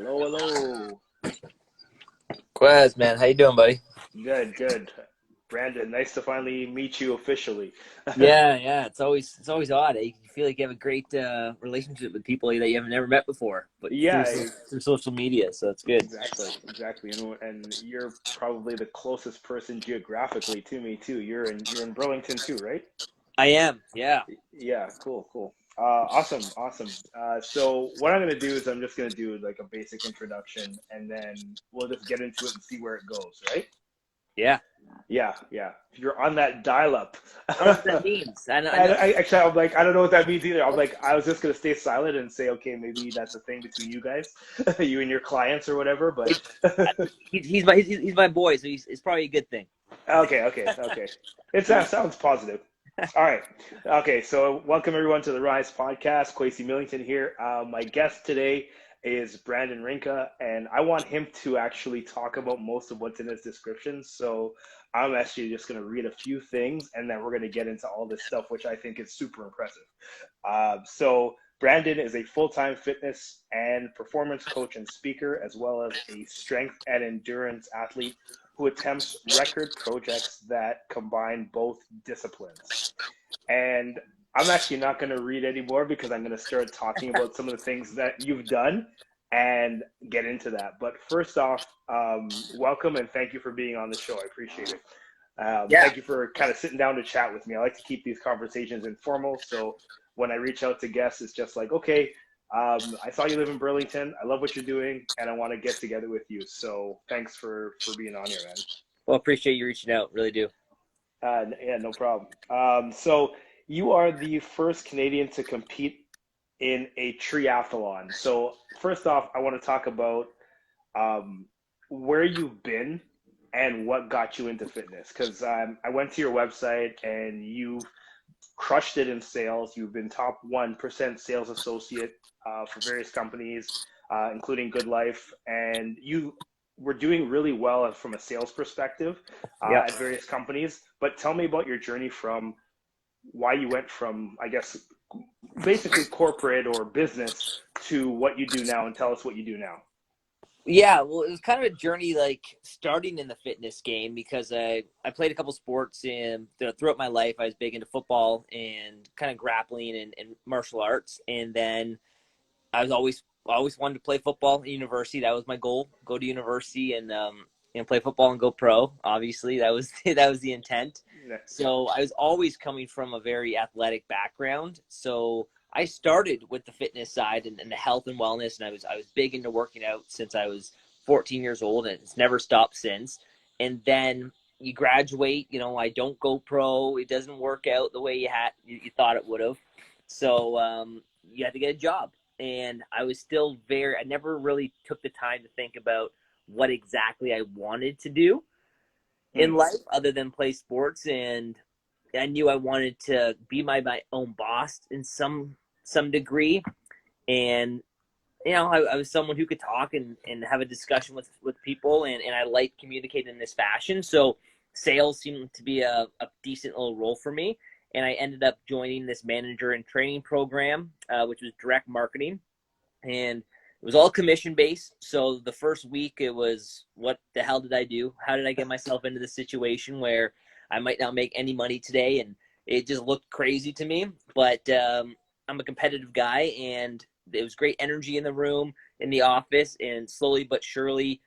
Hello, hello. Quaz, man, how you doing, buddy? Good, good. Brandon, nice to finally meet you officially. Yeah. It's always odd. You feel like you have a great relationship with people that you haven't never met before, but through Yeah, through social media. So it's good. exactly. And you're probably the closest person geographically to me too. You're in Burlington too, right? I am. Yeah. Yeah, cool. Awesome. So what I'm gonna do is I'm just gonna do like a basic introduction, and then we'll just get into it and see where it goes, right? Yeah. Yeah. You're on that dial-up. I don't know what that means. I And know. actually, I'm like, I don't know what that means either. I'm like, I was just gonna stay silent and say, okay, maybe that's a thing between you guys, you and your clients or whatever. But He's my boy, so it's probably a good thing. okay. That sounds positive. All right. Okay. So welcome everyone to the Rise podcast. Quasi Millington here. My guest today is Brandon Rynka, and I want him to actually talk about most of what's in his description. So I'm actually just going to read a few things, and then we're going to get into all this stuff, which I think is super impressive. So Brandon is a full-time fitness and performance coach and speaker, as well as a strength and endurance athlete who attempts record projects that combine both disciplines. And I'm actually not going to read anymore because I'm going to start talking about some of the things that you've done and get into that. But first off, welcome and thank you for being on the show. I appreciate it. Yeah. Thank you for kind of sitting down to chat with me. I like to keep these conversations informal. So when I reach out to guests, it's just like, okay, I saw you live in Burlington. I love what you're doing, and I want to get together with you. So thanks for being on here, man. Well, appreciate you reaching out. Really do. Yeah, no problem. So you are the first Canadian to compete in a triathlon. So first off, I want to talk about um, where you've been and what got you into fitness. Because I went to your website and you've crushed it in sales. You've been top 1% sales associate for various companies, including Good Life, and you were doing really well from a sales perspective Yep. at various companies. But tell me about your journey from why you went from, I guess, basically corporate or business to what you do now, and tell us what you do now. Yeah, well, it was kind of a journey, like starting in the fitness game because I played a couple sports and throughout my life. I was big into football and kind of grappling and martial arts, and then I was always wanted to play football at university. That was my goal: go to university and play football and go pro. Obviously, that was that was the intent. Yeah. So I was always coming from a very athletic background. So I started with the fitness side and the health and wellness, and I was big into working out since I was 14 years old, and it's never stopped since. And then you graduate, I don't go pro. It doesn't work out the way you thought it would have. So you had to get a job, and I was still I never really took the time to think about what exactly I wanted to do in Hmm. life other than play sports. And I knew I wanted to be my own boss in some degree. And I was someone who could talk and have a discussion with people, and I liked communicating in this fashion. So sales seemed to be a decent little role for me. And I ended up joining this manager and training program, which was direct marketing. And it was all commission based. So the first week it was, what the hell did I do? How did I get myself into this situation where I might not make any money today? And it just looked crazy to me. But I'm a competitive guy, and there was great energy in the room, in the office, and slowly but surely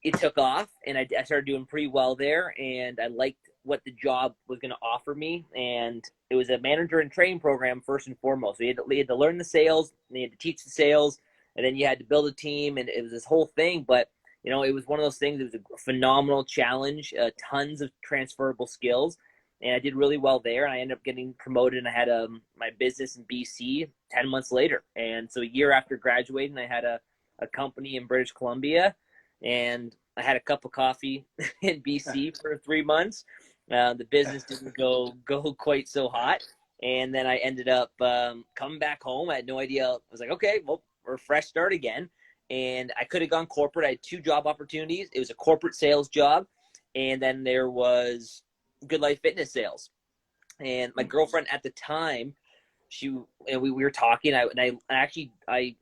it took off, and I started doing pretty well there, and I liked what the job was going to offer me. And it was a manager and training program first and foremost. So you had to learn the sales, and you had to teach the sales, and then you had to build a team, and it was this whole thing. But it was one of those things. It was a phenomenal challenge, tons of transferable skills, and I did really well there. And I ended up getting promoted, and I had my business in BC 10 months later. And so a year after graduating, I had a company in British Columbia, and I had a cup of coffee in BC for 3 months. The business didn't go quite so hot, and then I ended up coming back home. I had no idea. I was like, okay, well, we're a fresh start again, and I could have gone corporate. I had two job opportunities. It was a corporate sales job, and then there was Good Life Fitness sales. And my girlfriend at the time, we were talking. I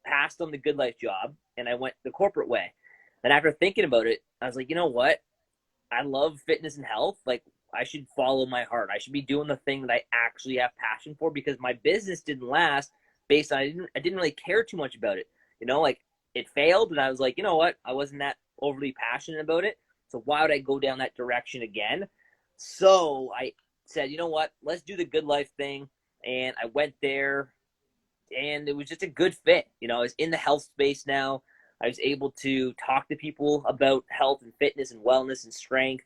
passed on the Good Life job and I went the corporate way. And after thinking about it, I was like, you know what? I love fitness and health. Like, I should follow my heart. I should be doing the thing that I actually have passion for, because my business didn't last based on I didn't really care too much about it. You know, like, it failed and I was like, you know what? I wasn't that overly passionate about it. So why would I go down that direction again? So I said, you know what? Let's do the Good Life thing. And I went there and it was just a good fit. You know, I was in the health space now. I was able to talk to people about health and fitness and wellness and strength.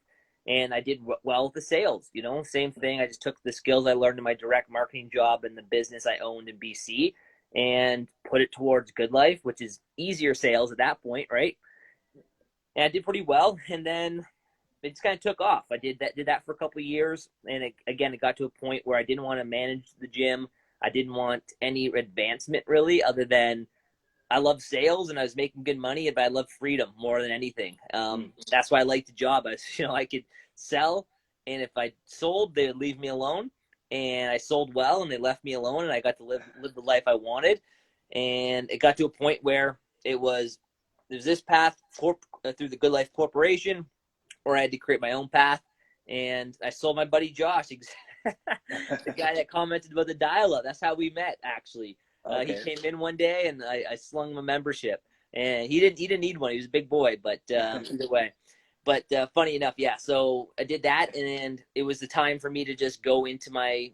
And I did well with the sales, you know, same thing. I just took the skills I learned in my direct marketing job and the business I owned in BC and put it towards Good Life, which is easier sales at that point, right? And I did pretty well. And then it just kind of took off. I did that for a couple of years. And it got to a point where I didn't want to manage the gym. I didn't want any advancement really, other than I love sales and I was making good money, but I love freedom more than anything. That's why I liked the job. I could sell, and if I sold, they would leave me alone. And I sold well, and they left me alone, and I got to live the life I wanted. And it got to a point where there's this path through the Good Life Corporation, or I had to create my own path. And I sold my buddy Josh, the guy that commented about the dial-up. That's how we met, actually. Okay. He came in one day, and I slung him a membership. And he didn't need one. He was a big boy, but either way. But funny enough, yeah. So I did that, and it was the time for me to just go into my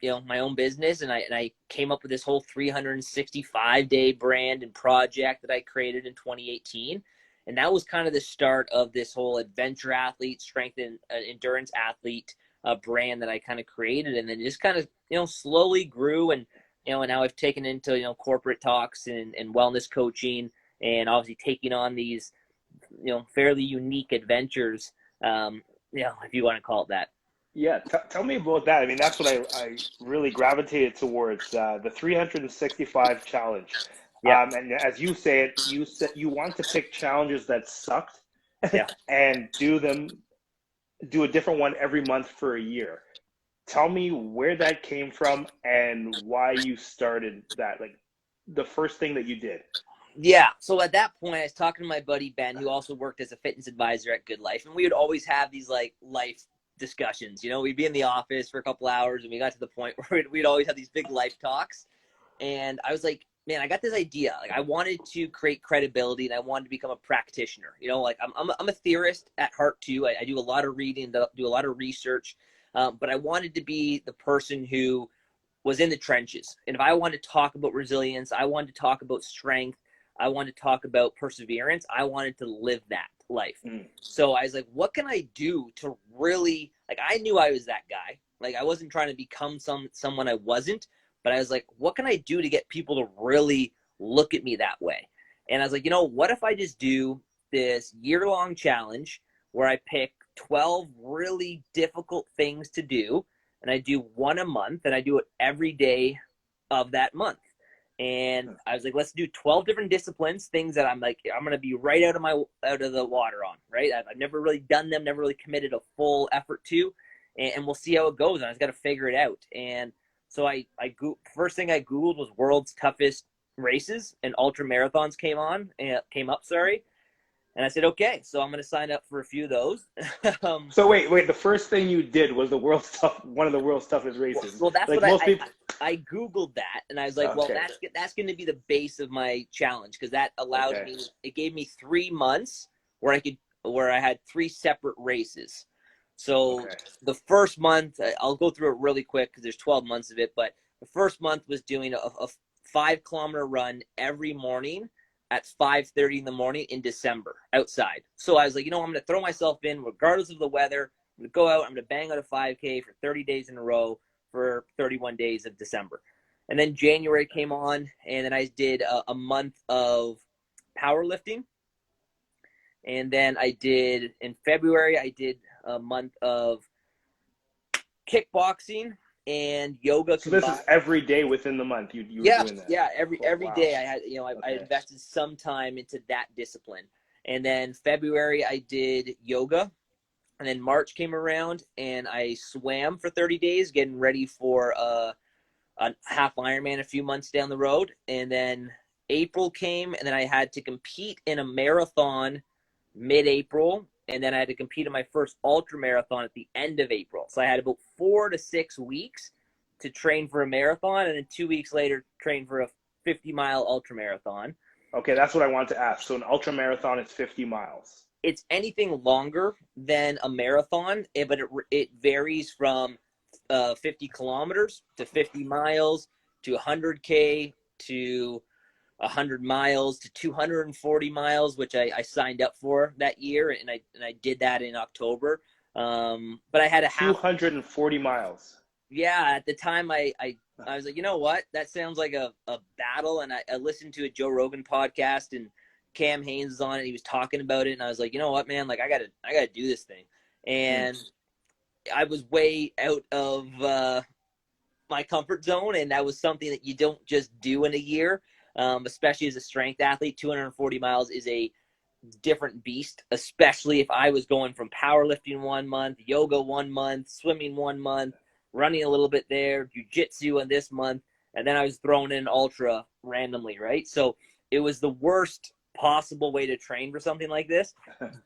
own business, and I came up with this whole 365-day brand and project that I created in 2018. And that was kind of the start of this whole adventure athlete, strength and endurance athlete brand that I kind of created, and then just kind of slowly grew, and and now I've taken into corporate talks and wellness coaching, and obviously taking on these fairly unique adventures, if you want to call it that. Yeah, tell me about that. I mean, that's what I really gravitated towards, the 365 challenge. Yeah. And as you say it, you want to pick challenges that sucked, yeah. and do a different one every month for a year. Tell me where that came from and why you started that, like the first thing that you did. Yeah. So at that point, I was talking to my buddy Ben, who also worked as a fitness advisor at Good Life, and we would always have these like life discussions. We'd be in the office for a couple hours, and we got to the point where we'd always have these big life talks. And I was like, man, I got this idea. Like, I wanted to create credibility, and I wanted to become a practitioner. Like I'm a theorist at heart too. I do a lot of reading, do a lot of research, but I wanted to be the person who was in the trenches. And if I wanted to talk about resilience, I wanted to talk about strength, I wanted to talk about perseverance, I wanted to live that life. So I was like, what can I do to really, like, I knew I was that guy. Like, I wasn't trying to become someone I wasn't, but I was like, what can I do to get people to really look at me that way? And I was like, what if I just do this year-long challenge where I pick 12 really difficult things to do, and I do one a month, and I do it every day of that month. And I was like, let's do 12 different disciplines, things that I'm going to be right out of the water on, right? I've never really done them, never really committed a full effort to, and we'll see how it goes. And I just got to figure it out. And so first thing I Googled was world's toughest races, and ultra marathons came up. And I said, okay, so I'm going to sign up for a few of those. So wait, the first thing you did was one of the world's toughest races. Well, that's like what most people. I Googled that, and I was like, well, that's going to be the base of my challenge, because that allowed me, it gave me 3 months where I had 3 separate races. So the first month, I'll go through it really quick because there's 12 months of it, but the first month was doing a 5-kilometer run every morning at 5:30 in the morning in December outside. So I was like, I'm going to throw myself in regardless of the weather. I'm going to go out, I'm going to bang out a 5K for 30 days in a row for 31 days of December. And then January came on, and then I did a month of powerlifting. And then in February, I did a month of kickboxing and yoga. So this is every day within the month you were doing that? Yeah, every day I had, I invested some time into that discipline. And then February I did yoga, and then March came around and I swam for 30 days, getting ready for a half Ironman a few months down the road. And then April came, and then I had to compete in a marathon mid-April, and then I had to compete in my first ultra marathon at the end of April. So I had about 4 to 6 weeks to train for a marathon, and then 2 weeks later train for a 50-mile ultra marathon. Okay, that's what I wanted to ask. So an ultra marathon is 50 miles. It's anything longer than a marathon, but it varies from 50 kilometers to 50 miles to 100K to 100 miles to 240 miles, which I signed up for that year, and I did that in October. But I had a 240 miles. Yeah, at the time I was like, you know what? That sounds like a battle. And I listened to a Joe Rogan podcast, and Cam Hanes was on it. He was talking about it, and I was like, you know what, man? Like, I gotta do this thing. And I was way out of my comfort zone, and that was something that you don't just do in a year, especially as a strength athlete. 240 miles is a different beast, especially if I was going from powerlifting 1 month, yoga 1 month, swimming 1 month, running a little bit there, jiu-jitsu in this month, and then I was thrown in ultra randomly, right? So it was the worst possible way to train for something like this,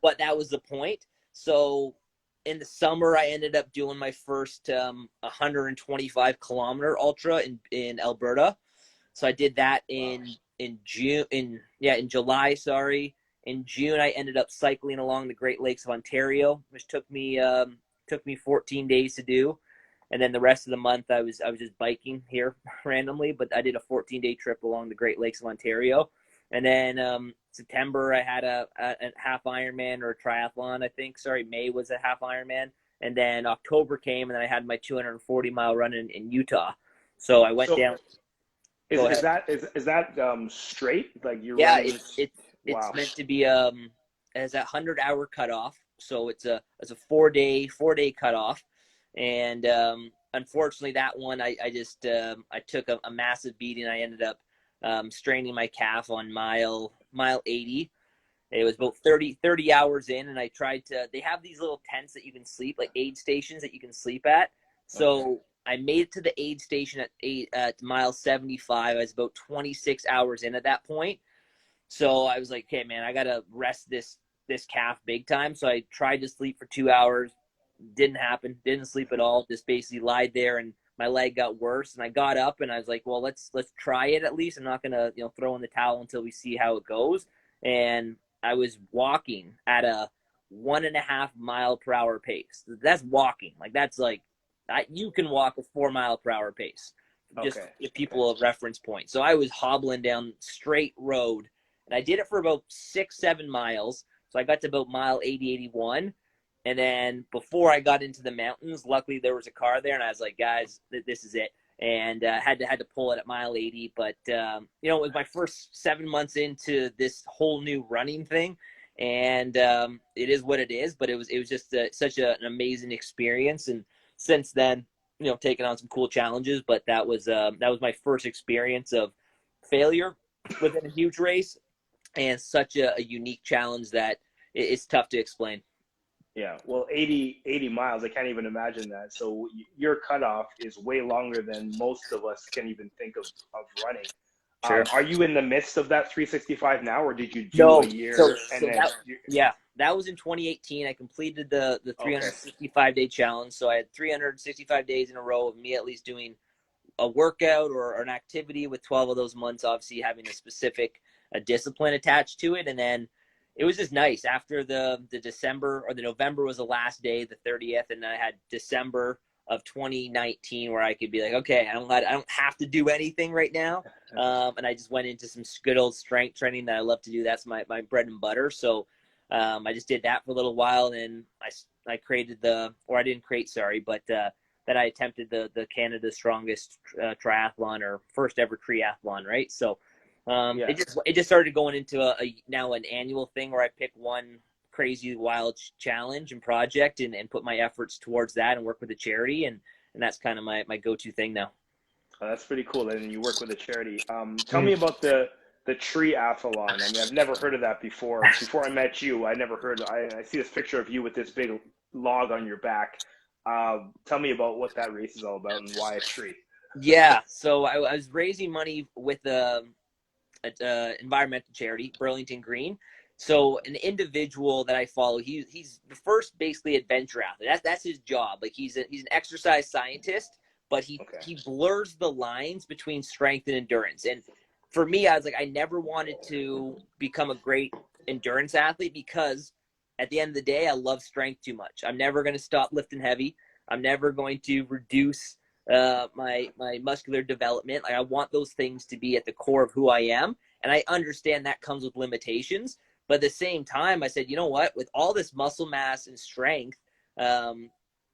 but that was the point. So in the summer, I ended up doing my first 125 kilometer ultra in Alberta. So I did that in July, sorry. In June, I ended up cycling along the Great Lakes of Ontario, which took me 14 days to do. And then the rest of the month, I was just biking here randomly, but I did a 14-day trip along the Great Lakes of Ontario. And then September, I had a half Ironman or a triathlon, I think. Sorry, May was a half Ironman. And then October came, and then I had my 240-mile run in Utah. So I went down. Is that straight? Like you're running? Yeah, it's meant to be as a 100-hour cutoff. So it's a 4-day cutoff. And unfortunately, that one I took a massive beating. I ended up straining my calf on mile 80. It was about 30 hours in, and I tried to. They have these little tents that you can sleep, like aid stations that you can sleep at. So I made it to the aid station at mile 75. I was about 26 hours in at that point. So I was like, okay, man, I gotta rest this calf big time. So I tried to sleep for 2 hours. Didn't happen. Didn't sleep at all. Just basically lied there, and my leg got worse. And I got up, and I was like, well, let's try it at least. I'm not gonna throw in the towel until we see how it goes. And I was walking at a 1.5 mile per hour pace. That's walking. Like that's like you can walk a 4 mile per hour pace. Just give people a reference point. So I was hobbling down straight road, and I did it for about 6-7 miles. So I got to about mile 80, 81. And then before I got into the mountains, luckily there was a car there, and I was like, guys, this is it. And had to pull it at mile 80. But, it was my first 7 months into this whole new running thing. And it is what it is. But it was just such an amazing experience. And since then, taking on some cool challenges. But that was my first experience of failure within a huge race, and such a unique challenge that it's tough to explain. Yeah, well, 80 miles, I can't even imagine that. So your cutoff is way longer than most of us can even think of running. Sure. Are you in the midst of that 365 now, or did you do a year? That was in 2018. I completed the 365-day challenge. So I had 365 days in a row of me at least doing a workout or an activity, with 12 of those months obviously having a specific discipline attached to it. And then it was just nice after the December, or the November was the last day, the 30th, and then I had December of 2019 where I could be like, okay, I don't have to do anything right now, and I just went into some good old strength training that I love to do. That's my bread and butter. So I just did that for a little while, and I created then I attempted the Canada's strongest triathlon, or first ever triathlon, right? So. It just started going into now an annual thing where I pick one crazy wild challenge and project and put my efforts towards that and work with a charity, and that's kind of my go-to thing now. Oh, that's pretty cool. And you work with a charity. Tell me about the tree-athlon. I mean, I've never heard of that before. Before I met you, I never heard. I see this picture of you with this big log on your back. Tell me about what that race is all about and why a tree. Yeah, so I was raising money with environmental charity, Burlington Green. So an individual that I follow, he's the first basically adventure athlete. That's his job. Like he's an exercise scientist, but he blurs the lines between strength and endurance. And for me, I was like, I never wanted to become a great endurance athlete because at the end of the day, I love strength too much. I'm never going to stop lifting heavy. I'm never going to reduce my muscular development. Like I want those things to be at the core of who I am. And I understand that comes with limitations. But at the same time, I said, you know what? With all this muscle mass and strength, I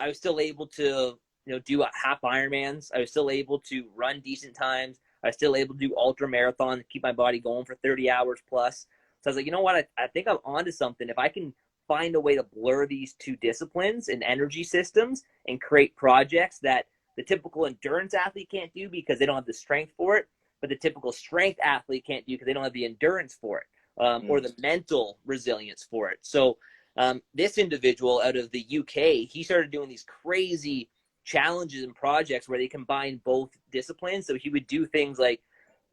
was still able to, do half Ironmans. I was still able to run decent times. I was still able to do ultra marathon, keep my body going for 30 hours plus. So I was like, you know what? I think I'm onto something. If I can find a way to blur these two disciplines and energy systems and create projects that the typical endurance athlete can't do because they don't have the strength for it, but the typical strength athlete can't do because they don't have the endurance for it. Or the mental resilience for it. So this individual out of the UK, he started doing these crazy challenges and projects where they combine both disciplines. So he would do things like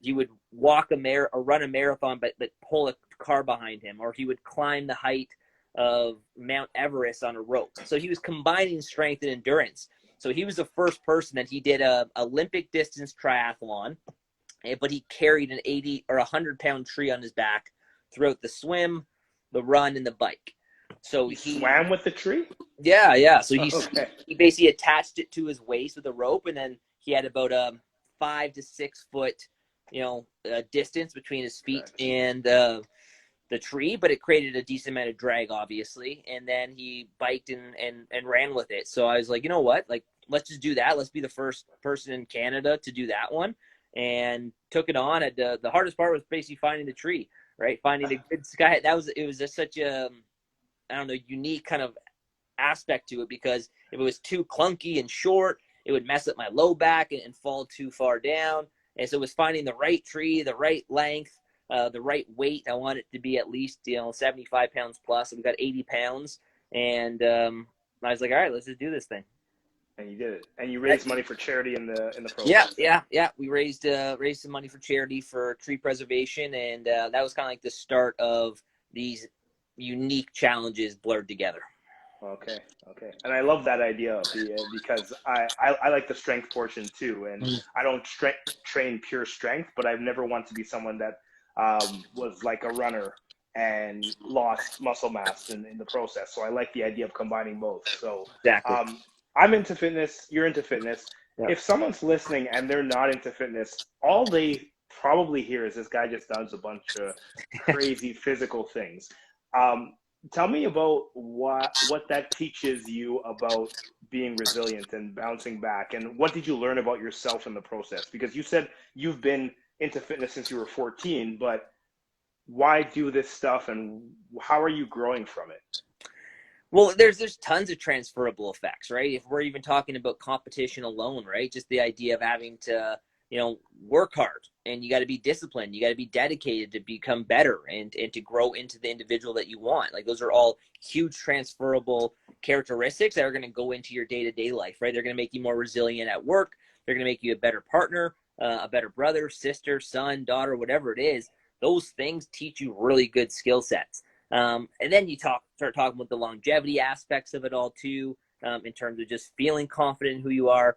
he would walk or run a marathon, but pull a car behind him, or he would climb the height of Mount Everest on a rope. So he was combining strength and endurance. So he was the first person that he did a Olympic distance triathlon, but he carried an 80 or 100-pound tree on his back throughout the swim, the run, and the bike. So he swam with the tree? Yeah. So he basically attached it to his waist with a rope, and then he had about a 5 to 6 foot, distance between his feet and the tree, but it created a decent amount of drag, obviously. And then he biked and ran with it. So I was like, you know what? Like, let's just do that. Let's be the first person in Canada to do that one. And took it on. The hardest part was basically finding the tree. Right, finding a good sky. It was just such a, unique kind of aspect to it, because if it was too clunky and short, it would mess up my low back and fall too far down. And so it was finding the right tree, the right length, the right weight. I want it to be at least 75 pounds plus. So we got 80 pounds, and I was like, all right, let's just do this thing. And you did it, and you raised money for charity in the process. Yeah. We raised some money for charity for tree preservation, and that was kind of like the start of these unique challenges blurred together. Okay. And I love that idea because I like the strength portion too, and I don't train pure strength, but I've never wanted to be someone that was like a runner and lost muscle mass in the process. So I like the idea of combining both. So exactly. I'm into fitness, you're into fitness. Yeah. If someone's listening and they're not into fitness, all they probably hear is this guy just does a bunch of crazy physical things. Tell me about what that teaches you about being resilient and bouncing back, and what did you learn about yourself in the process? Because you said you've been into fitness since you were 14, but why do this stuff, and how are you growing from it? Well, there's tons of transferable effects, right? If we're even talking about competition alone, right? Just the idea of having to, work hard, and you got to be disciplined. You got to be dedicated to become better and to grow into the individual that you want. Like, those are all huge transferable characteristics that are going to go into your day-to-day life, right? They're going to make you more resilient at work. They're going to make you a better partner, a better brother, sister, son, daughter, whatever it is. Those things teach you really good skill sets. And then you start talking about the longevity aspects of it all too, in terms of just feeling confident in who you are,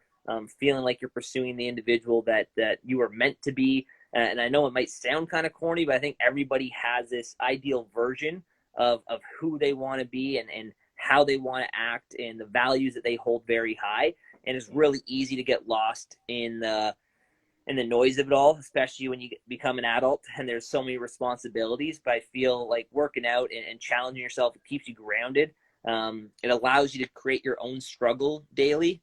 feeling like you're pursuing the individual that you are meant to be. And I know it might sound kind of corny, but I think everybody has this ideal version of who they want to be and how they want to act and the values that they hold very high. And it's really easy to get lost in the noise of it all, especially when you become an adult and there's so many responsibilities. But I feel like working out and challenging yourself, it keeps you grounded. It allows you to create your own struggle daily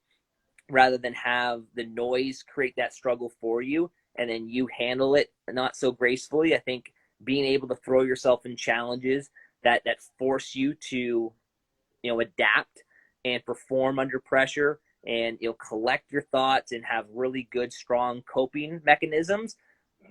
rather than have the noise create that struggle for you and then you handle it not so gracefully. I think being able to throw yourself in challenges that force you to, adapt and perform under pressure, and collect your thoughts and have really good, strong coping mechanisms,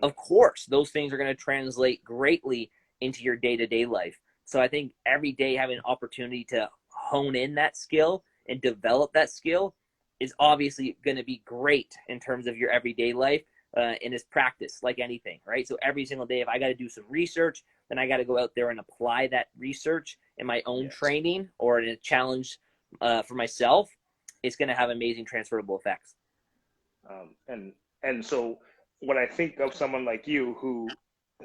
of course, those things are going to translate greatly into your day-to-day life. So I think every day having an opportunity to hone in that skill and develop that skill is obviously going to be great in terms of your everyday life, and it's practice like anything, right? So every single day, if I got to do some research, then I got to go out there and apply that research in my own training or in a challenge for myself. It's going to have amazing transferable effects. And so when I think of someone like you who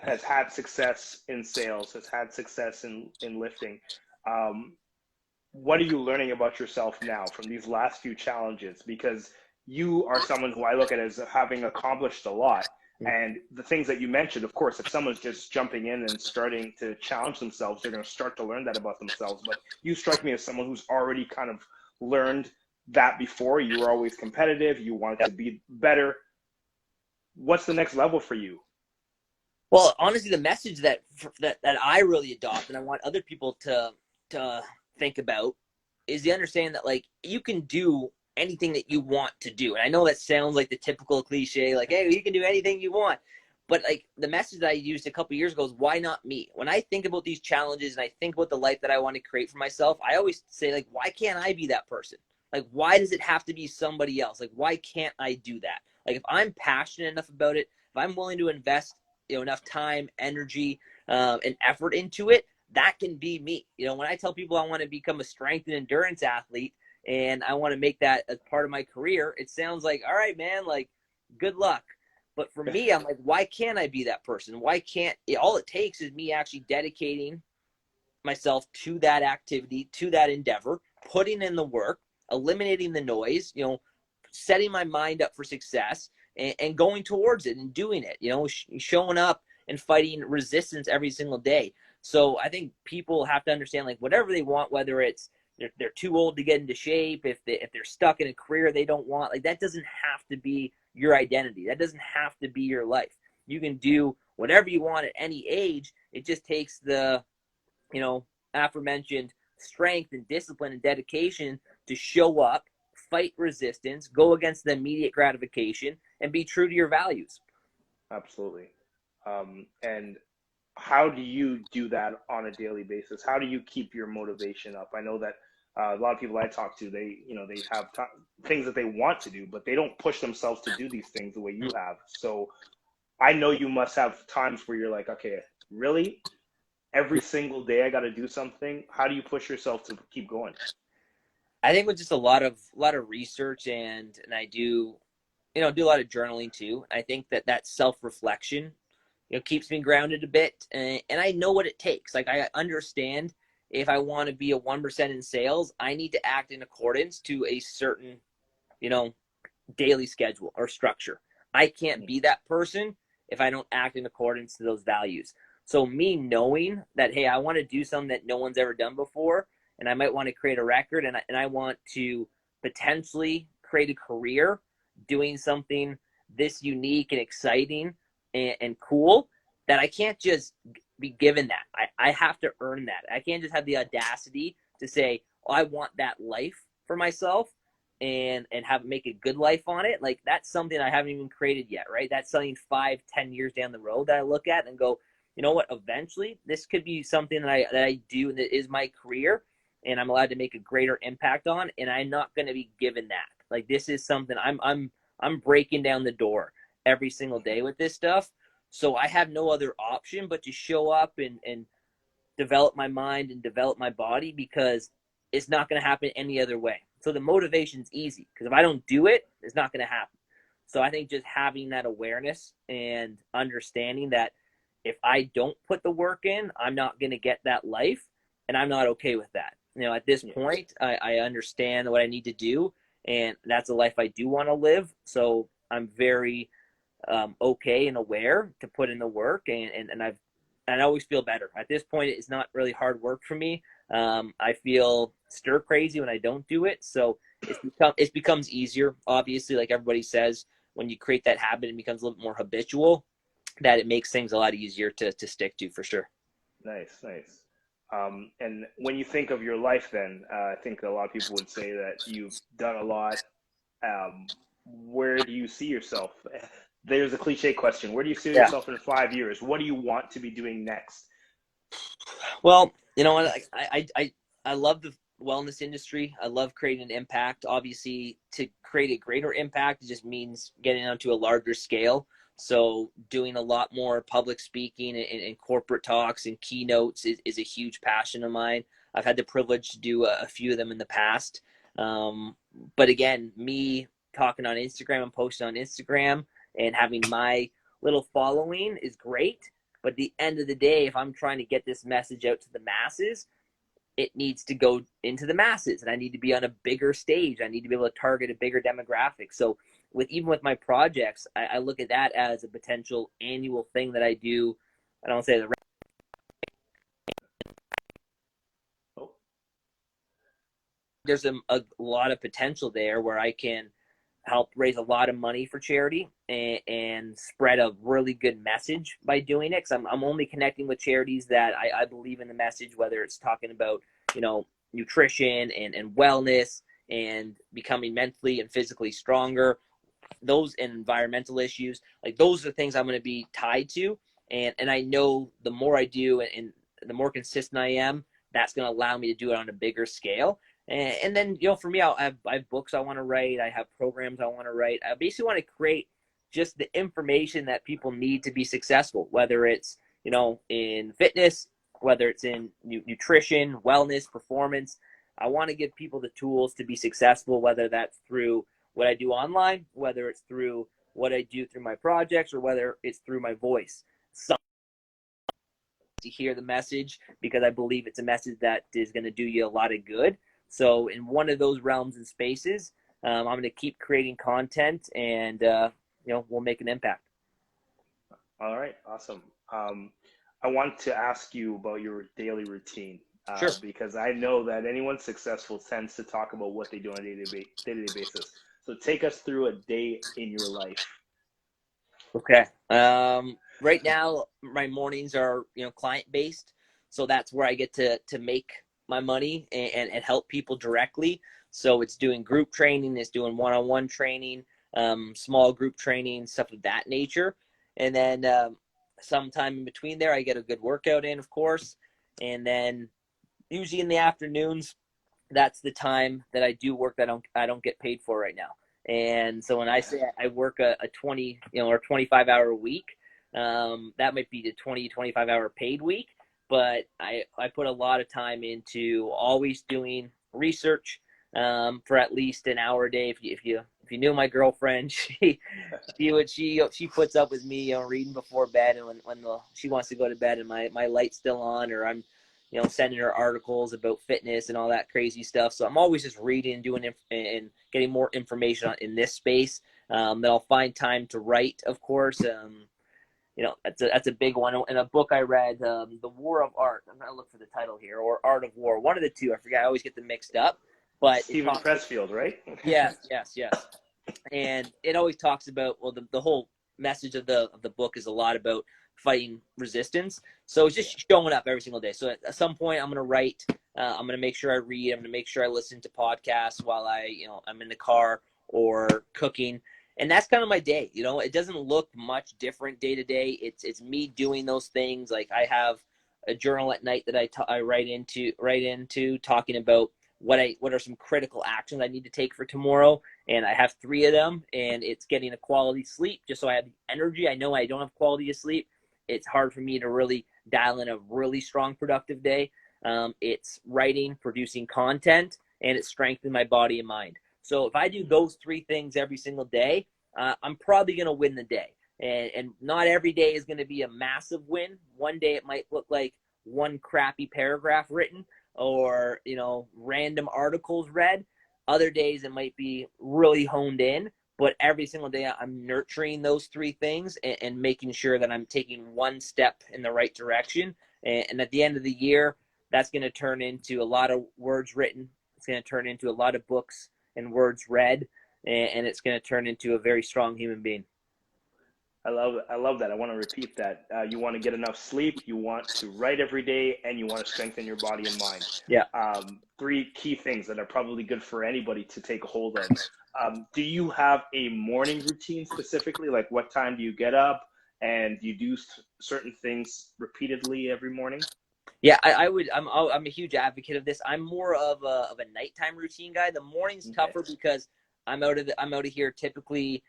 has had success in sales, has had success in lifting, what are you learning about yourself now from these last few challenges? Because you are someone who I look at as having accomplished a lot. And the things that you mentioned, of course, if someone's just jumping in and starting to challenge themselves, they're going to start to learn that about themselves. But you strike me as someone who's already kind of learned that before. You were always competitive. You wanted to be better. What's the next level for you? Well, honestly, the message that I really adopt and I want other people to think about is the understanding that, like, you can do anything that you want to do. And I know that sounds like the typical cliche, like, hey, you can do anything you want. But like the message that I used a couple of years ago is, why not me? When I think about these challenges and I think about the life that I want to create for myself, I always say, like, why can't I be that person? Like, why does it have to be somebody else? Like, why can't I do that? Like, if I'm passionate enough about it, if I'm willing to invest, enough time, energy, and effort into it, that can be me. When I tell people I want to become a strength and endurance athlete and I want to make that as part of my career, it sounds like, all right, man, like, good luck. But for me, I'm like, why can't I be that person? Why can't all it takes is me actually dedicating myself to that activity, to that endeavor, putting in the work, eliminating the noise, setting my mind up for success and going towards it and doing it, showing up and fighting resistance every single day. So I think people have to understand, like, whatever they want, whether it's they're too old to get into shape, if they're stuck in a career they don't want, like, that doesn't have to be your identity. That doesn't have to be your life. You can do whatever you want at any age. It just takes the, aforementioned strength and discipline and dedication to show up, fight resistance, go against the immediate gratification, and be true to your values. Absolutely. And how do you do that on a daily basis? How do you keep your motivation up? I know that a lot of people I talk to, they have things that they want to do, but they don't push themselves to do these things the way you have. So I know you must have times where you're like, okay, really? Every single day I got to do something. How do you push yourself to keep going? I think with just a lot of research and I do, do a lot of journaling too. I think that self-reflection, keeps me grounded a bit. And I know what it takes. Like, I understand if I want to be a 1% in sales, I need to act in accordance to a certain, daily schedule or structure. I can't be that person if I don't act in accordance to those values. So me knowing that, hey, I want to do something that no one's ever done before, and I might want to create a record, and I want to potentially create a career doing something this unique and exciting and cool, that I can't just be given that. I have to earn that. I can't just have the audacity to say, oh, I want that life for myself and make a good life on it. Like, that's something I haven't even created yet, right? That's something 5-10 years down the road that I look at and go, you know what, eventually this could be something that I do and that is my career and I'm allowed to make a greater impact on, and I'm not going to be given that. Like, this is something I'm breaking down the door every single day with this stuff. So I have no other option but to show up and develop my mind and develop my body, because it's not going to happen any other way. So the motivation's easy, because if I don't do it, it's not going to happen. So I think just having that awareness and understanding that if I don't put the work in, I'm not going to get that life, and I'm not okay with that. At this point, I understand what I need to do, and that's a life I do want to live. So I'm very okay and aware to put in the work, and I always feel better. At this point, it's not really hard work for me. I feel stir crazy when I don't do it. So it becomes easier. Obviously, like everybody says, when you create that habit, it becomes a little bit more habitual, that it makes things a lot easier to stick to, for sure. Nice. And when you think of your life, then I think a lot of people would say that you've done a lot. Where do you see yourself? There's a cliche question. Where do you see yourself in 5 years? What do you want to be doing next? Well, I love wellness industry. I love creating an impact. Obviously, to create a greater impact, it just means getting onto a larger scale. So doing a lot more public speaking and corporate talks and keynotes is a huge passion of mine. I've had the privilege to do a few of them in the past. But again, me talking on Instagram and posting on Instagram and having my little following is great. But at the end of the day, if I'm trying to get this message out to the masses, it needs to go into the masses, and I need to be on a bigger stage. I need to be able to target a bigger demographic. So even with my projects, I look at that as a potential annual thing that I do. I don't say the there's a lot of potential there where I can help raise a lot of money for charity and spread a really good message by doing it. Because I'm only connecting with charities that I believe in the message, whether it's talking about, nutrition and wellness and becoming mentally and physically stronger, those and environmental issues. Like, those are things I'm going to be tied to. And I know the more I do and the more consistent I am, that's going to allow me to do it on a bigger scale. And then, for me, I have books I want to write. I have programs I want to write. I basically want to create just the information that people need to be successful, whether it's, in fitness, whether it's in nutrition, wellness, performance. I want to give people the tools to be successful, whether that's through what I do online, whether it's through what I do through my projects, or whether it's through my voice. To hear the message, because I believe it's a message that is going to do you a lot of good. So in one of those realms and spaces, I'm going to keep creating content, and we'll make an impact. All right, awesome. I want to ask you about your daily routine, Sure. because I know that anyone successful tends to talk about what they do on a day-to-day basis. So take us through a day in your life. Okay. Right now, my mornings are client based, so that's where I get to make my money and help people directly. So it's doing group training, it's doing one-on-one training, small group training, stuff of that nature. And then sometime in between there, I get a good workout in, of course. And then usually in the afternoons, that's the time that I do work that I don't get paid for right now. And so when I say I work a 20 or 25-hour week, that might be the 25-hour paid week. But I put a lot of time into always doing research for at least an hour a day. If you knew my girlfriend, she puts up with me reading before bed, and when she wants to go to bed and my light's still on, or I'm sending her articles about fitness and all that crazy stuff. So I'm always just reading, doing and getting more information in this space. Then I'll find time to write, of course. That's a big one. In a book I read, The War of Art. I'm going to look for the title here, or Art of War. One of the two. I forget. I always get them mixed up. But Stephen Pressfield, right? Yes. And it always talks about, well, the whole message of the book is a lot about fighting resistance. So it's just showing up every single day. So at some point I'm going to write, I'm going to make sure I read, I'm going to make sure I listen to podcasts while I'm in the car or cooking. And that's kind of my day. It doesn't look much different day to day. It's me doing those things. Like, I have a journal at night that I write into talking about what are some critical actions I need to take for tomorrow. And I have 3 of them, and it's getting a quality sleep just so I have the energy. I know I don't have quality of sleep. It's hard for me to really dial in a really strong, productive day. It's writing, producing content, and it's strengthening my body and mind. So if I do those 3 things every single day, I'm probably going to win the day. And not every day is going to be a massive win. One day it might look like one crappy paragraph written, or random articles read. Other days it might be really honed in. But every single day I'm nurturing those 3 things and making sure that I'm taking one step in the right direction. And at the end of the year, that's going to turn into a lot of words written. It's going to turn into a lot of books and words read, and it's going to turn into a very strong human being. I love that. I want to repeat that. You want to get enough sleep, you want to write every day, and you want to strengthen your body and mind. Yeah. 3 key things that are probably good for anybody to take hold of. Do you have a morning routine specifically? Like, what time do you get up, and do you do certain things repeatedly every morning? Yeah, I would. I'm a huge advocate of this. I'm more of a nighttime routine guy. The morning's Okay. tougher because I'm out of here typically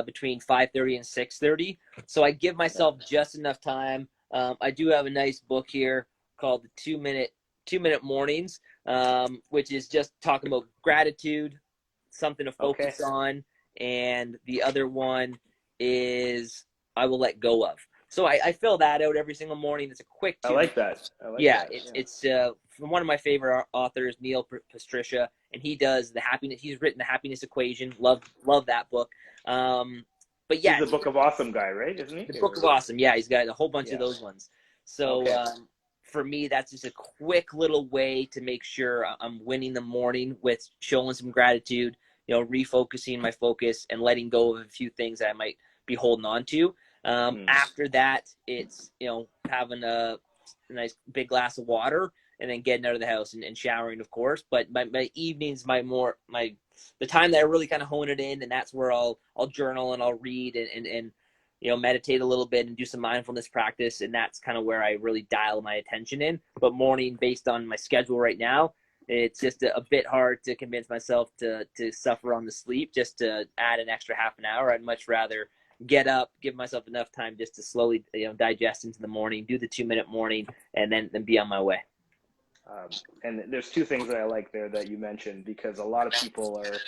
between 5:30 and 6:30. So I give myself just enough time. I do have a nice book here called the 2 minute mornings, which is just talking about gratitude, something to Okay. focus on, and the other one is I will let go of. So I fill that out every single morning. It's a quick I 2 minutes. like that. I like Yeah, that. it's from one of my favorite authors, Neil Patricia, and he does the happiness. He's written the Happiness Equation. Love that book. But He's yeah, the Book of Awesome guy, right? Isn't he? the Book Or, of Awesome. Yeah, he's got a whole bunch of yeah. those ones. So Okay. for me, that's just a quick little way to make sure I'm winning the morning with showing some gratitude. Refocusing my focus and letting go of a few things that I might be holding on to. After that, it's having a nice big glass of water and then getting out of the house and showering, of course. But my evenings, the time that I really kind of hone it in, and that's where I'll journal and I'll read and meditate a little bit and do some mindfulness practice, and that's kind of where I really dial my attention in. But morning, based on my schedule right now, it's just a bit hard to convince myself to suffer on the sleep just to add an extra half an hour. I'd much rather get up, give myself enough time just to slowly digest into the morning, do the 2 minute morning, and then be on my way. And there's two things that I like there that you mentioned, because a lot of people are,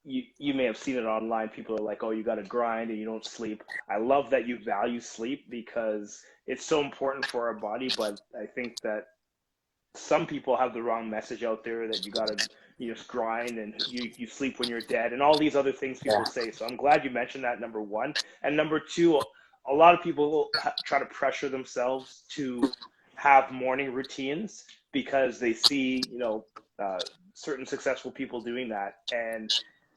you may have seen it online. People are like, oh, you got to grind and you don't sleep. I love that you value sleep because it's so important for our body. But I think that some people have the wrong message out there that you just grind and you sleep when you're dead and all these other things people say. So I'm glad you mentioned that, number one. And number two, a lot of people try to pressure themselves to have morning routines because they see, certain successful people doing that. And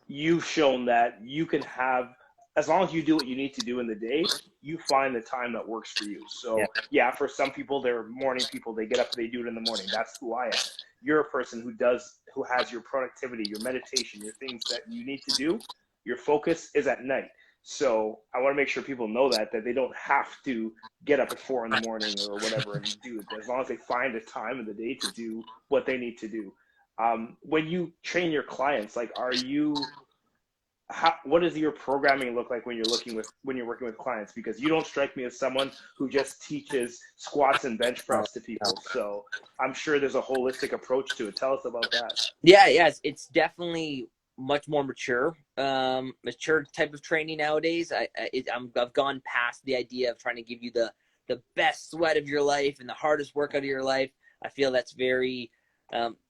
you've shown that you can have, as long as you do what you need to do in the day, you find the time that works for you. Yeah. So yeah, for some people, they're morning people. They get up and they do it in the morning. That's who I am. You're a person who has your productivity, your meditation, your things that you need to do. Your focus is at night. So I want to make sure people know that they don't have to get up at 4 in the morning or whatever and do it. As long as they find a time in the day to do what they need to do. When you train your clients, like, what does your programming look like when you're working with clients? Because you don't strike me as someone who just teaches squats and bench Oh, press to people. So I'm sure there's a holistic approach to it. Tell us about that. yeah, it's definitely much more mature type of training nowadays. I've gone past the idea of trying to give you the best sweat of your life and the hardest workout of your life. I feel that's very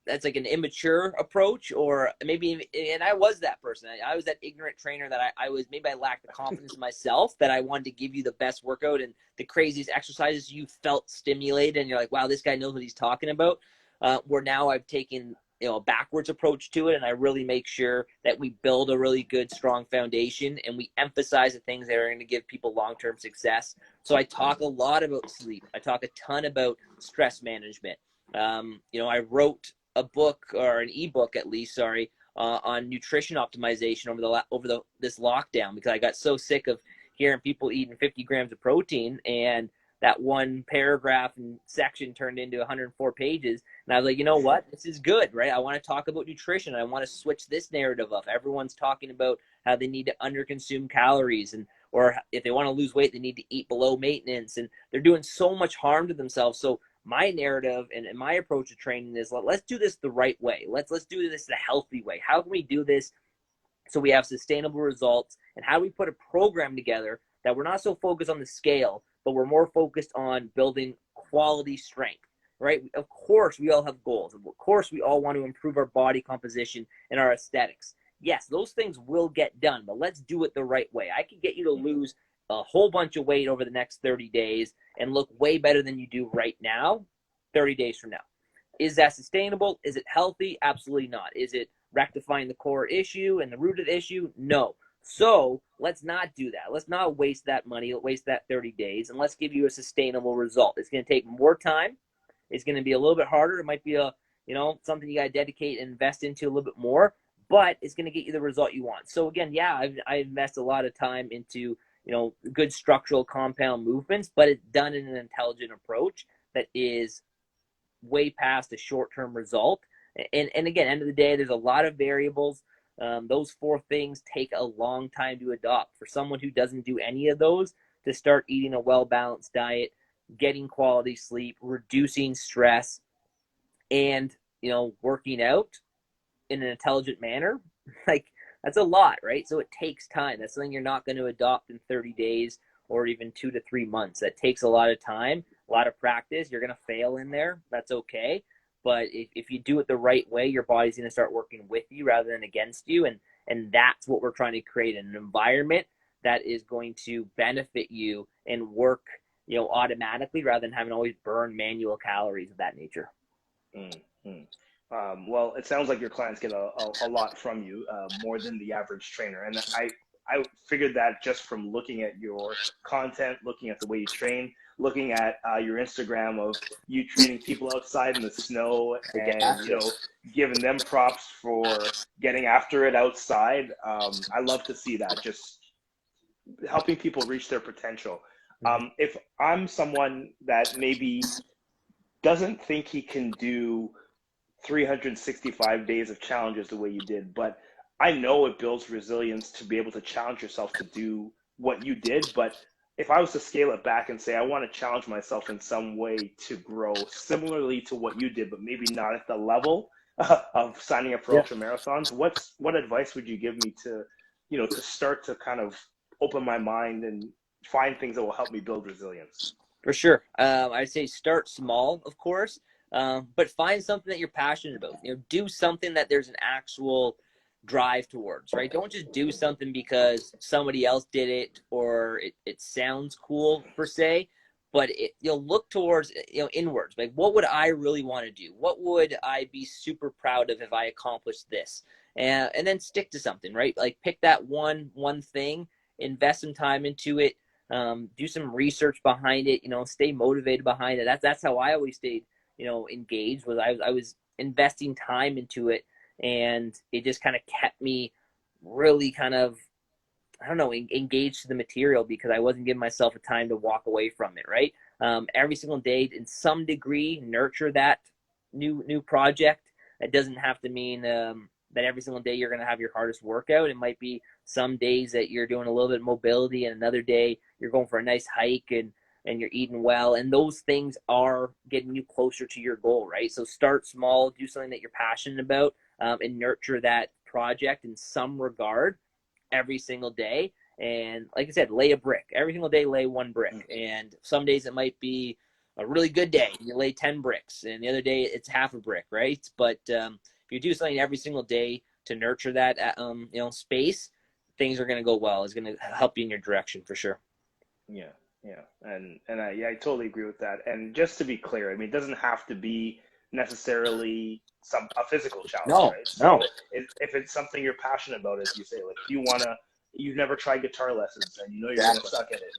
that's like an immature approach, or maybe, and I was that person. I was that ignorant trainer that maybe I lacked the confidence in myself that I wanted to give you the best workout and the craziest exercises you felt stimulated, and you're like, wow, this guy knows what he's talking about. Where now I've taken a backwards approach to it, and I really make sure that we build a really good, strong foundation, and we emphasize the things that are going to give people long-term success. So I talk a lot about sleep. I talk a ton about stress management. I wrote a book, or an ebook at least, on nutrition optimization over this lockdown, because I got so sick of hearing people eating 50 grams of protein, and that one paragraph and section turned into 104 pages. And I was like, you know what? This is good, right? I want to talk about nutrition. I want to switch this narrative up. Everyone's talking about how they need to underconsume calories, or if they want to lose weight, they need to eat below maintenance, and they're doing so much harm to themselves. So my narrative and my approach to training is, let's do this the right way. Let's do this the healthy way. How can we do this so we have sustainable results? And how do we put a program together that we're not so focused on the scale, but we're more focused on building quality strength, right? Of course, we all have goals. Of course, we all want to improve our body composition and our aesthetics. Yes, those things will get done, but let's do it the right way. I can get you to lose a whole bunch of weight over the next 30 days and look way better than you do right now 30 days from now. Is that sustainable? Is it healthy? Absolutely not. Is it rectifying the core issue and the root of the issue? No. So let's not do that. Let's not waste that money, waste that 30 days, and let's give you a sustainable result. It's going to take more time. It's going to be a little bit harder. It might be something you got to dedicate and invest into a little bit more, but it's going to get you the result you want. So again, yeah, I invest a lot of time into good structural compound movements, but it's done in an intelligent approach that is way past a short-term result. And again, end of the day, there's a lot of variables. Those 4 things take a long time to adopt. For someone who doesn't do any of those, to start eating a well-balanced diet, getting quality sleep, reducing stress, and, working out in an intelligent manner, like, that's a lot, right? So it takes time. That's something you're not going to adopt in 30 days or even 2 to 3 months. That takes a lot of time, a lot of practice. You're going to fail in there. That's okay. But if you do it the right way, your body's going to start working with you rather than against you. And that's what we're trying to create, an environment that is going to benefit you and work, automatically, rather than having to always burn manual calories of that nature. Mm-hmm. Well, it sounds like your clients get a lot from you, more than the average trainer. And I figured that just from looking at your content, looking at the way you train, looking at your Instagram of you training people outside in the snow and, giving them props for getting after it outside. I love to see that, just helping people reach their potential. If I'm someone that maybe doesn't think he can do 365 days of challenges the way you did, but I know it builds resilience to be able to challenge yourself to do what you did. But if I was to scale it back and say, I want to challenge myself in some way to grow similarly to what you did, but maybe not at the level of signing up for ultra marathons, what advice would you give me to, to start to kind of open my mind and find things that will help me build resilience? For sure. I'd say start small, of course, but find something that you're passionate about. Do something that there's an actual drive towards, right? Don't just do something because somebody else did it or it sounds cool per se, but you'll look towards, inwards. Like, what would I really want to do? What would I be super proud of if I accomplished this? And then stick to something, right? Like, pick that one thing, invest some time into it. Do some research behind it, stay motivated behind it. That's how I always stayed, engaged, was I was investing time into it, and it just kind of kept me really kind of, I don't know, engaged to the material, because I wasn't giving myself a time to walk away from it, right? Every single day, in some degree, nurture that new project. That doesn't have to mean that every single day you're going to have your hardest workout. It might be some days that you're doing a little bit of mobility, and another day you're going for a nice hike and you're eating well. And those things are getting you closer to your goal, right? So start small, do something that you're passionate about, and nurture that project in some regard every single day. And like I said, lay a brick. Every single day, lay 1 brick. And some days it might be a really good day. You lay 10 bricks, and the other day it's half a brick, right? But if you do something every single day to nurture that, space, things are going to go well. It's going to help you in your direction for sure. Yeah. And I totally agree with that. And just to be clear, I mean, it doesn't have to be necessarily a physical challenge, right? So if it's something you're passionate about, as you say, like you've never tried guitar lessons and you're going to suck at it,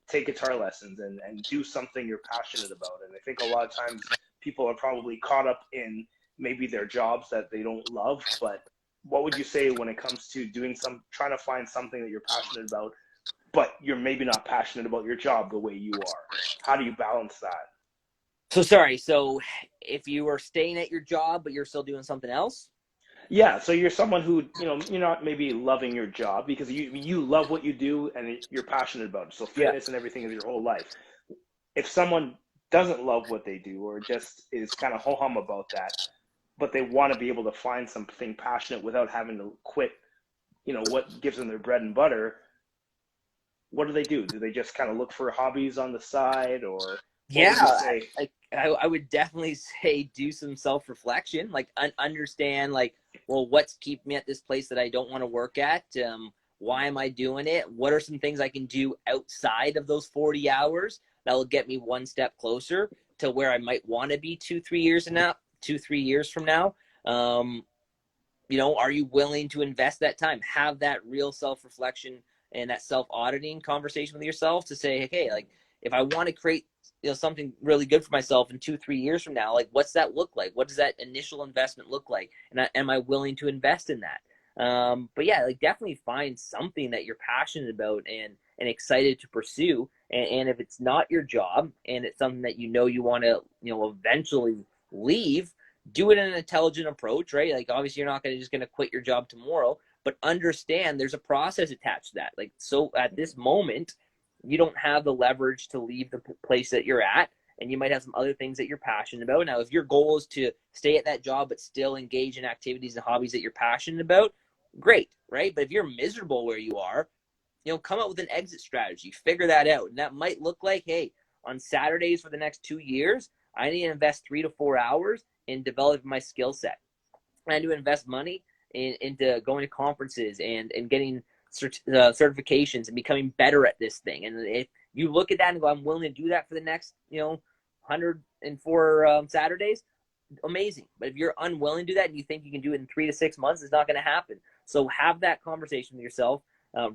take guitar lessons and do something you're passionate about. And I think a lot of times people are probably caught up in maybe their jobs that they don't love. But what would you say when it comes to trying to find something that you're passionate about, but you're maybe not passionate about your job the way you are? How do you balance that? So if you are staying at your job, but you're still doing something else? Yeah, so you're someone who, you're not maybe loving your job because you love what you do and you're passionate about it. So fitness and everything is your whole life. If someone doesn't love what they do or just is kind of ho-hum about that, but they want to be able to find something passionate without having to quit, what gives them their bread and butter, what do they do? Do they just kind of look for hobbies on the side, or what would you say? I would definitely say do some self-reflection, like understand, like, well, what's keeping me at this place that I don't want to work at? Why am I doing it? What are some things I can do outside of those 40 hours that will get me one step closer to where I might want to be 2-3 years from now? Are you willing to invest that time? Have that real self-reflection and that self-auditing conversation with yourself to say, hey, like, if I want to create something really good for myself in 2-3 years from now, like, what's that look like? What does that initial investment look like? And am I willing to invest in that? But yeah, like, definitely find something that you're passionate about and excited to pursue, And if it's not your job and it's something that you want to, eventually leave, do it in an intelligent approach, right? Like, obviously you're not just going to quit your job tomorrow, but understand there's a process attached to that. Like, so at this moment, you don't have the leverage to leave the place that you're at, and you might have some other things that you're passionate about. Now, if your goal is to stay at that job but still engage in activities and hobbies that you're passionate about, great, right? But if you're miserable where you are, come up with an exit strategy, figure that out. And that might look like, hey, on Saturdays for the next 2 years, I need to invest 3 to 4 hours in developing my skill set. I need to invest money into going to conferences and getting certifications and becoming better at this thing. And if you look at that and go, I'm willing to do that for the next, 104 Saturdays, amazing. But if you're unwilling to do that and you think you can do it in 3 to 6 months, it's not going to happen. So have that conversation with yourself.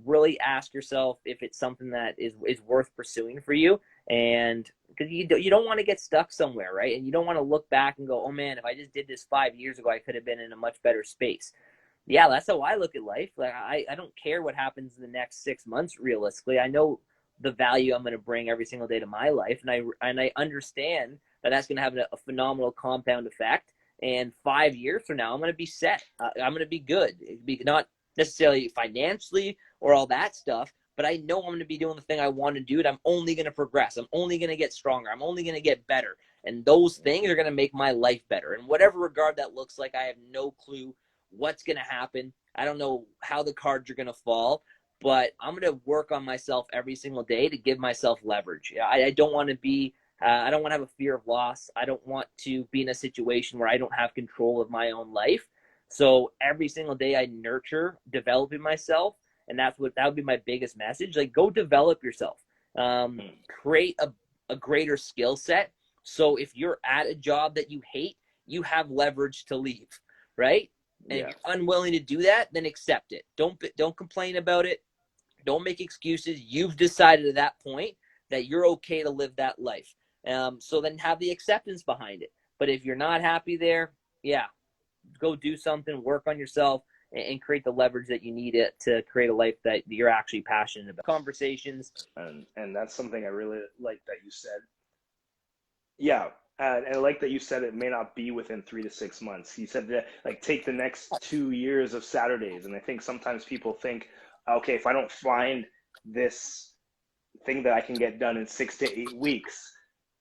Really ask yourself if it's something that is worth pursuing for you. And because you don't want to get stuck somewhere, right? And you don't want to look back and go, oh man, if I just did this 5 years ago, I could have been in a much better space. Yeah, that's how I look at life. Like, I don't care what happens in the next 6 months. Realistically, I know the value I'm going to bring every single day to my life, and I understand that that's going to have a phenomenal compound effect. And 5 years from now, I'm going to be set. I'm going to be good. Not necessarily financially or all that stuff, but I know I'm going to be doing the thing I want to do, and I'm only going to progress. I'm only going to get stronger. I'm only going to get better. And those things are going to make my life better. In whatever regard that looks like, I have no clue what's going to happen. I don't know how the cards are going to fall, but I'm going to work on myself every single day to give myself leverage. I don't want to be, I don't want to have a fear of loss. I don't want to be in a situation where I don't have control of my own life. So every single day I nurture developing myself. And that would be my biggest message. Like, go develop yourself, create a greater skill set. So if you're at a job that you hate, you have leverage to leave, right? And if you're unwilling to do that, then accept it. Don't complain about it. Don't make excuses. You've decided at that point that you're okay to live that life. So then have the acceptance behind it. But if you're not happy there, go do something, work on yourself, and create the leverage that you need to create a life that you're actually passionate about. Conversations. And that's something I really like that you said. Yeah. And I like that you said it may not be within 3 to 6 months. You said that, like, take the next 2 years of Saturdays. And I think sometimes people think, okay, if I don't find this thing that I can get done in 6 to 8 weeks,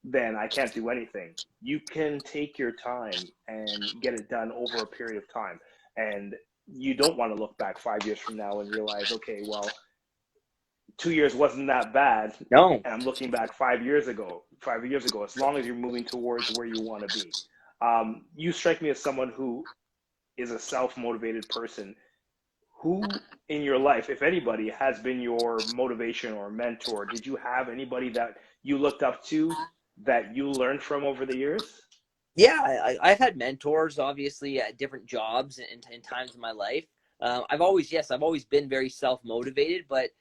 then I can't do anything. You can take your time and get it done over a period of time. And you don't want to look back 5 years from now and realize, okay, well, 2 years wasn't that bad. No. And I'm looking back 5 years ago, as long as you're moving towards where you want to be. You strike me as someone who is a self-motivated person. Who in your life, if anybody, has been your motivation or mentor? Did you have anybody that you looked up to that you learned from over the years? Yeah, I've had mentors, obviously, at different jobs and times in my life. I've always been very self-motivated, but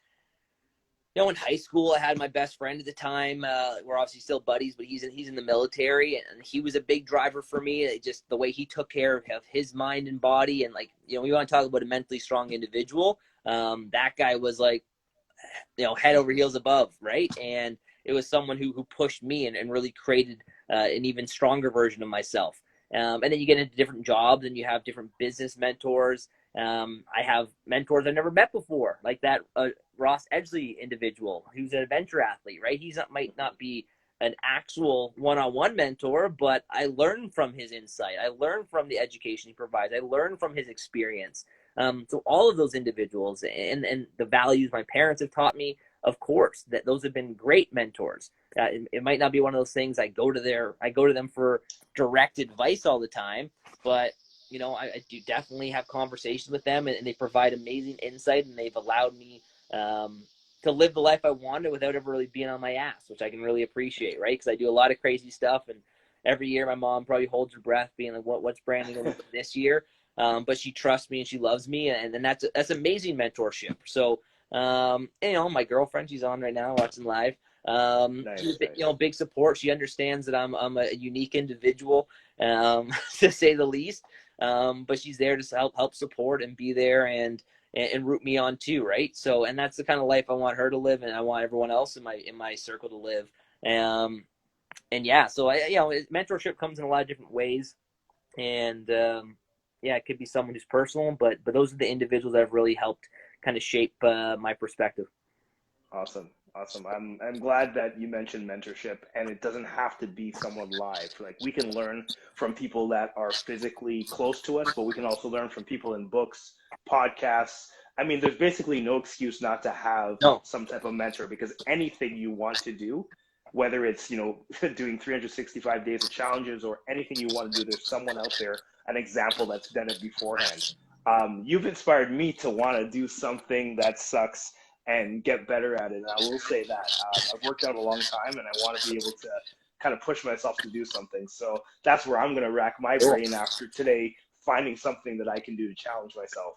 in high school, I had my best friend at the time. We're obviously still buddies, but he's in the military, and he was a big driver for me. Just the way he took care of his mind and body, and we want to talk about a mentally strong individual. That guy was like, head over heels above, right? And it was someone who pushed me and really created an even stronger version of myself. And then you get into different jobs, and you have different business mentors. I have mentors I've never met before, like that Ross Edgley individual who's an adventure athlete, right? Might not be an actual one-on-one mentor, but I learned from his insight. I learned from the education he provides. I learned from his experience. So all of those individuals and the values my parents have taught me, of course, that those have been great mentors. It might not be one of those things I go to them for direct advice all the time, but I do definitely have conversations with them, and they provide amazing insight, and they've allowed me to live the life I wanted without ever really being on my ass, which I can really appreciate, right? Because I do a lot of crazy stuff, and every year my mom probably holds her breath being like, what's Brandon going to do this year? But she trusts me and she loves me, and that's amazing mentorship. So, my girlfriend, she's on right now watching live. Nice. Big support. She understands that I'm a unique individual, to say the least. but she's there to help support and be there and root me on too, right? So, and that's the kind of life I want her to live, and I want everyone else in my circle to live. And yeah, so mentorship comes in a lot of different ways, and yeah, it could be someone who's personal, but those are the individuals that have really helped kind of shape my perspective. Awesome. I'm glad that you mentioned mentorship, and it doesn't have to be someone live. Like, we can learn from people that are physically close to us, but we can also learn from people in books, podcasts. I mean, there's basically no excuse not to have No. some type of mentor, because anything you want to do, whether it's, doing 365 days of challenges or anything you want to do, there's someone out there, an example that's done it beforehand. You've inspired me to want to do something that sucks and get better at it. And I will say that I've worked out a long time, and I want to be able to kind of push myself to do something. So that's where I'm going to rack my brain after today, finding something that I can do to challenge myself.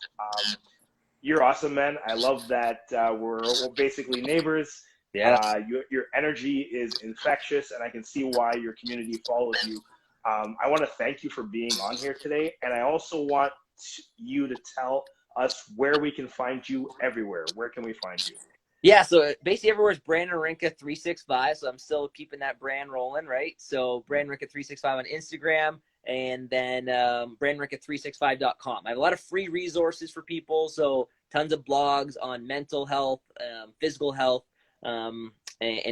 You're awesome, man. I love that we're basically neighbors. Yeah. Your energy is infectious, and I can see why your community follows you. I want to thank you for being on here today, and I also want you to tell us where we can find you everywhere. Where can we find you? Yeah, so basically everywhere is Brandon Rynka 365. So I'm still keeping that brand rolling, right? So Brandon Rynka 365 on Instagram, and then BrandonRynka365.com. I have a lot of free resources for people, so tons of blogs on mental health, physical health, and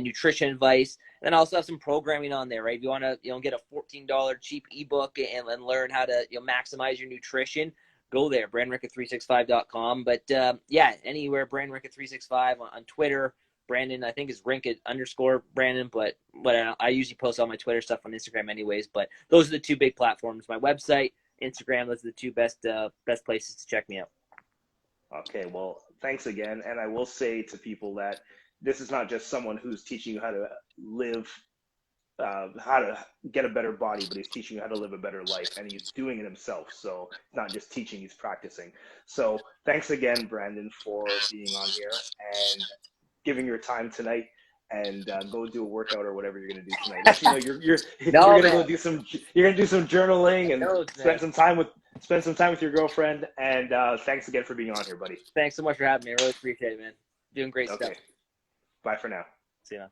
nutrition advice. And I also have some programming on there, right? If you want to, get a $14 cheap ebook and learn how to, maximize your nutrition, go there, BrandonRynka365.com. But yeah, anywhere BrandonRynka365 on Twitter. Brandon, I think, is Rynka_Brandon, but I usually post all my Twitter stuff on Instagram anyways. But those are the two big platforms: my website, Instagram. Those are the two best places to check me out. Okay, well, thanks again. And I will say to people that this is not just someone who's teaching you how to live, how to get a better body, but he's teaching you how to live a better life, and he's doing it himself. So not just teaching, he's practicing. So thanks again, Brandon, for being on here and giving your time tonight. And go do a workout or whatever you're gonna do tonight. Actually, you're gonna go do some journaling and spend some time with your girlfriend. And thanks again for being on here, buddy. Thanks so much for having me. I really appreciate it, man. Doing great stuff. Bye for now. See you, man.